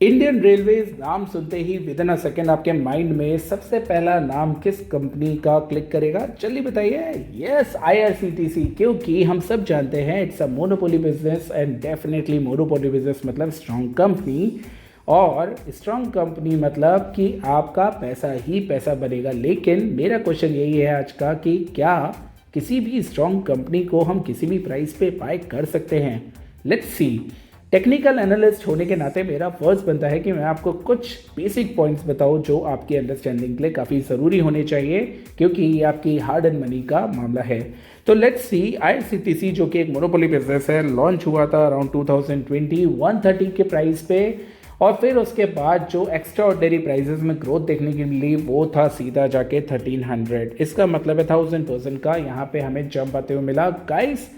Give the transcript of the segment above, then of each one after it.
Indian railways नाम सुनते ही with in a second आपके माइंड में सबसे पहला नाम किस कंपनी का क्लिक करेगा? जल्दी बताइए। Yes, IRCTC. क्योंकि हम सब जानते हैं it's a monopoly business and definitely monopoly business मतलब स्ट्रॉन्ग कंपनी, और स्ट्रॉन्ग कंपनी मतलब कि आपका पैसा ही पैसा बनेगा। लेकिन मेरा क्वेश्चन यही है आज का कि क्या किसी भी स्ट्रॉन्ग कंपनी को हम किसी भी प्राइस पे बाय कर सकते हैं? Let's see. टेक्निकल एनालिस्ट होने के नाते मेरा फर्ज बनता है कि मैं आपको कुछ बेसिक पॉइंट्स बताऊं जो आपकी अंडरस्टैंडिंग के लिए काफ़ी ज़रूरी होने चाहिए, क्योंकि ये आपकी हार्ड एंड मनी का मामला है। तो लेट्स सी। आईआरसीटीसी जो कि एक मोनोपोली बिजनेस है, लॉन्च हुआ था अराउंड 2020 130 के प्राइस पे, और फिर उसके बाद जो एक्स्ट्रा ऑर्डिनरी प्राइजेस में ग्रोथ देखने के लिए वो था सीधा जाके 1300। इसका मतलब है 1000% का यहाँ पे हमें जंप आते हुए मिला। गाइस,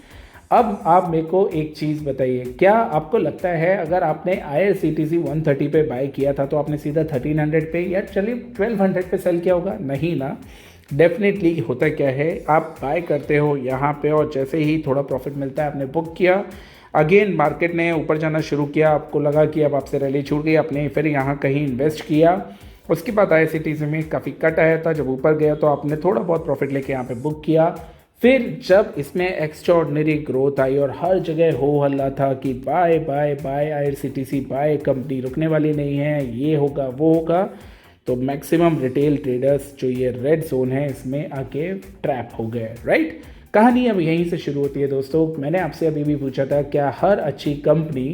अब आप मेरे को एक चीज़ बताइए, क्या आपको लगता है अगर आपने आईआरसीटीसी 130 पे बाय किया था तो आपने सीधा 1300 पे या चलिए 1200 पे सेल किया होगा? नहीं ना। डेफिनेटली होता क्या है, आप बाय करते हो यहाँ पे और जैसे ही थोड़ा प्रॉफिट मिलता है आपने बुक किया, अगेन मार्केट ने ऊपर जाना शुरू किया, आपको लगा कि अब आपसे रैली छूट गई, आपने फिर यहाँ कहीं इन्वेस्ट किया। उसके बाद आईआरसीटीसी में काफ़ी कट आया था, जब ऊपर गया तो आपने थोड़ा बहुत प्रॉफिट लेके यहाँ पे बुक किया। फिर जब इसमें एक्स्ट्राऑर्डिनरी ग्रोथ आई और हर जगह हो हल्ला था कि bye bye bye IRCTC, bye, company रुकने वाली नहीं है, ये होगा वो होगा, तो मैक्सिमम रिटेल ट्रेडर्स जो ये रेड जोन है इसमें आके ट्रैप हो गए। राइट। कहानी अब यहीं से शुरू होती है दोस्तों। मैंने आपसे अभी भी पूछा था क्या हर अच्छी कंपनी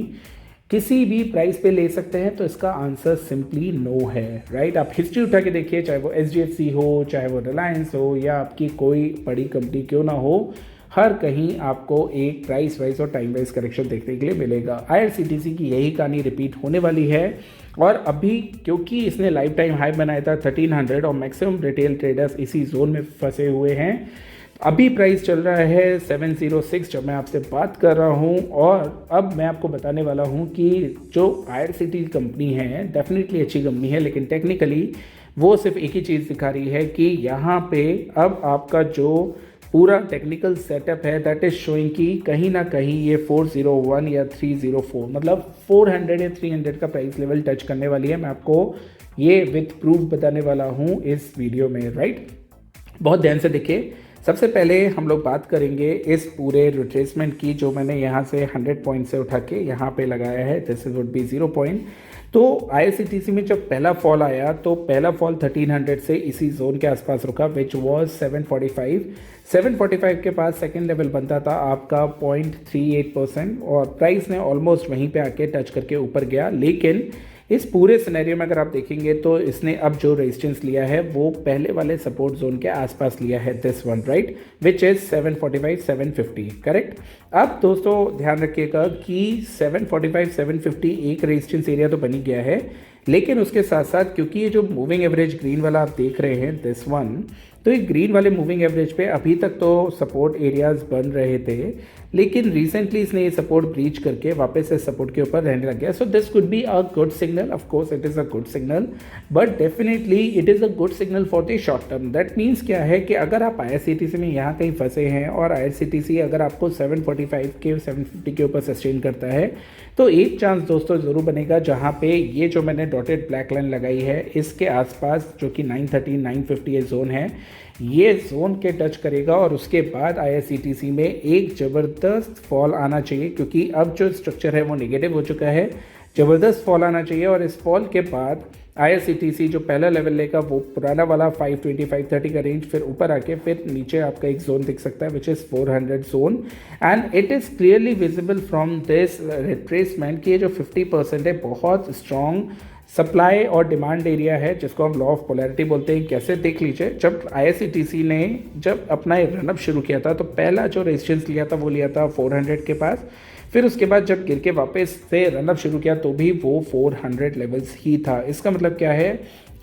किसी भी प्राइस पे ले सकते हैं, तो इसका आंसर सिंपली नो है। राइट। आप हिस्ट्री उठा के देखिए, चाहे वो एचडीएफसी हो, चाहे वो रिलायंस हो, या आपकी कोई बड़ी कंपनी क्यों ना हो, हर कहीं आपको एक प्राइस वाइज और टाइम वाइज करेक्शन देखने के लिए मिलेगा। आईआरसीटीसी की यही कहानी रिपीट होने वाली है, और अभी क्योंकि इसने लाइफ टाइम हाई बनाया था 1300 और मैक्सिमम रिटेल ट्रेडर्स इसी जोन में फंसे हुए हैं। अभी प्राइस चल रहा है 706 जब मैं आपसे बात कर रहा हूं, और अब मैं आपको बताने वाला हूं कि जो आईआरसीटीसी कंपनी है डेफिनेटली अच्छी कंपनी है, लेकिन टेक्निकली वो सिर्फ एक ही चीज़ दिखा रही है कि यहाँ पे अब आपका जो पूरा टेक्निकल सेटअप है दैट इज शोइंग कि कहीं ना कहीं ये 401 या 304 मतलब 400 या 300 का प्राइस लेवल टच करने वाली है। मैं आपको ये विथ प्रूफ बताने वाला हूँ इस वीडियो में। राइट। बहुत ध्यान से देखिए। सबसे पहले हम लोग बात करेंगे इस पूरे रिट्रेसमेंट की, जो मैंने यहाँ से 100 पॉइंट से उठा के यहाँ पे लगाया है। This would be 0 point. तो आईआरसीटीसी में जब पहला फॉल आया तो पहला फॉल 1300 से इसी जोन के आसपास रुका, विच वॉज 745। 745 के पास सेकेंड लेवल बनता था आपका 0.38%, और प्राइस ने ऑलमोस्ट वहीं पे आके टच करके ऊपर गया। लेकिन इस पूरे सिनेरियो में अगर आप देखेंगे तो इसने अब जो रेजिस्टेंस लिया है वो पहले वाले सपोर्ट जोन के आसपास लिया है, this one, right, which is 745 750। Correct. अब दोस्तों ध्यान रखिएगा कि 745 750 एक रेजिस्टेंस एरिया तो बनी गया है, लेकिन उसके साथ साथ क्योंकि ये जो मूविंग एवरेज ग्रीन वाला आप देख रहे हैं दिस वन, तो ये ग्रीन वाले मूविंग एवरेज पे अभी तक तो सपोर्ट एरियाज बन रहे थे, लेकिन रिसेंटली इसने ये सपोर्ट ब्रीच करके वापस से सपोर्ट के ऊपर रहने लग गया। So this could be a good signal. Of course it is a good signal, but definitely it is a good signal for the short term. That means क्या है कि अगर आप आईआरसीटीसी में यहाँ कहीं फंसे हैं और आईआरसीटीसी अगर आपको 745 के 750 के ऊपर सस्टेन करता है, तो एक चांस दोस्तों ज़रूर बनेगा जहाँ पे ये जो मैंने डॉटेड ब्लैक लाइन लगाई है इसके आसपास जो कि 930 950 ये जोन है, ये जोन के टच करेगा, और उसके बाद आईआरसीटीसी में एक ज़बरदस्त फॉल आना चाहिए, क्योंकि अब जो स्ट्रक्चर है वो नेगेटिव हो चुका है। ज़बरदस्त फॉल आना चाहिए, और इस फॉल के बाद आईआरसीटीसी जो पहला लेवल लेगा वो पुराना वाला 520 530 का रेंज, फिर ऊपर आके फिर नीचे आपका एक जोन दिख सकता है which is 400 zone, and it is clearly visible from this retracement कि ये जो 50% है बहुत स्ट्रॉन्ग सप्लाई और डिमांड एरिया है, जिसको हम लॉ ऑफ पोलैरिटी बोलते हैं। कैसे देख लीजिए, जब आईआरसीटीसी ने जब अपना रनअप शुरू किया था तो पहला जो रेजिस्टेंस लिया था वो लिया था 400 के पास, फिर उसके बाद जब गिर के वापस से रनअप शुरू किया तो भी वो 400 लेवल्स ही था। इसका मतलब क्या है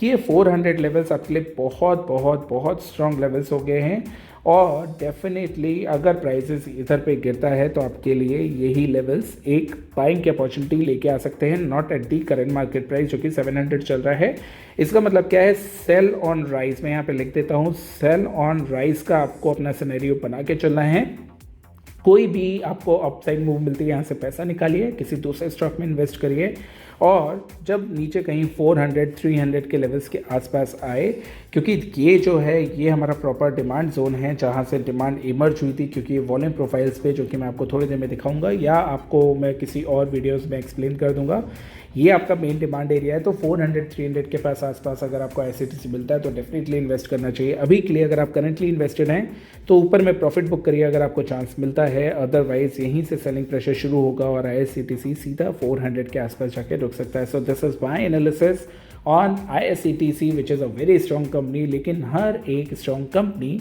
कि ये 400 लेवल्स आपके लिए बहुत बहुत बहुत स्ट्रॉन्ग लेवल्स हो गए हैं, और डेफिनेटली अगर प्राइसेस इधर पे गिरता है तो आपके लिए यही लेवल्स एक बाइंग की अपॉर्चुनिटी लेके आ सकते हैं, not at the current market price जो कि 700 चल रहा है। इसका मतलब क्या है, सेल ऑन राइज। मैं यहाँ पे लिख देता हूँ, सेल ऑन राइज का आपको अपना सिनेरियो बना के चलना है। कोई भी आपको अपसाइड मूव मिलती है यहाँ से पैसा निकालिए, किसी दूसरे स्टॉक में इन्वेस्ट करिए, और जब नीचे कहीं 400 300 के लेवल्स के आसपास आए, क्योंकि ये जो है ये हमारा प्रॉपर डिमांड जोन है जहाँ से डिमांड इमर्ज हुई थी, क्योंकि ये वॉल्यूम प्रोफाइल्स पे जो कि मैं आपको थोड़ी देर में दिखाऊंगा या आपको मैं किसी और वीडियोस में एक्सप्लेन कर दूंगा, ये आपका मेन डिमांड एरिया है। तो 400 300 के पास आसपास अगर आपको IRCTC मिलता है तो डेफिनेटली इन्वेस्ट करना चाहिए। अभी के लिए अगर आप करंटली इन्वेस्टेड हैं तो ऊपर में प्रॉफिट बुक करिए अगर आपको चांस मिलता है, अदरवाइज यहीं से सेलिंग प्रेशर शुरू होगा और IRCTC सीधा 400 के आसपास जाके रुक सकता है। So this is my analysis on IRCTC which is a very strong company. लेकिन हर एक स्ट्रॉन्ग कंपनी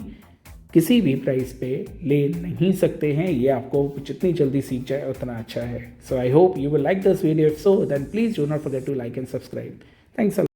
किसी भी प्राइस पे ले नहीं सकते हैं, ये आपको जितनी जल्दी सीख जाए उतना अच्छा है। So I hope you will like this video, so then please do not forget to like and subscribe. Thanks a lot.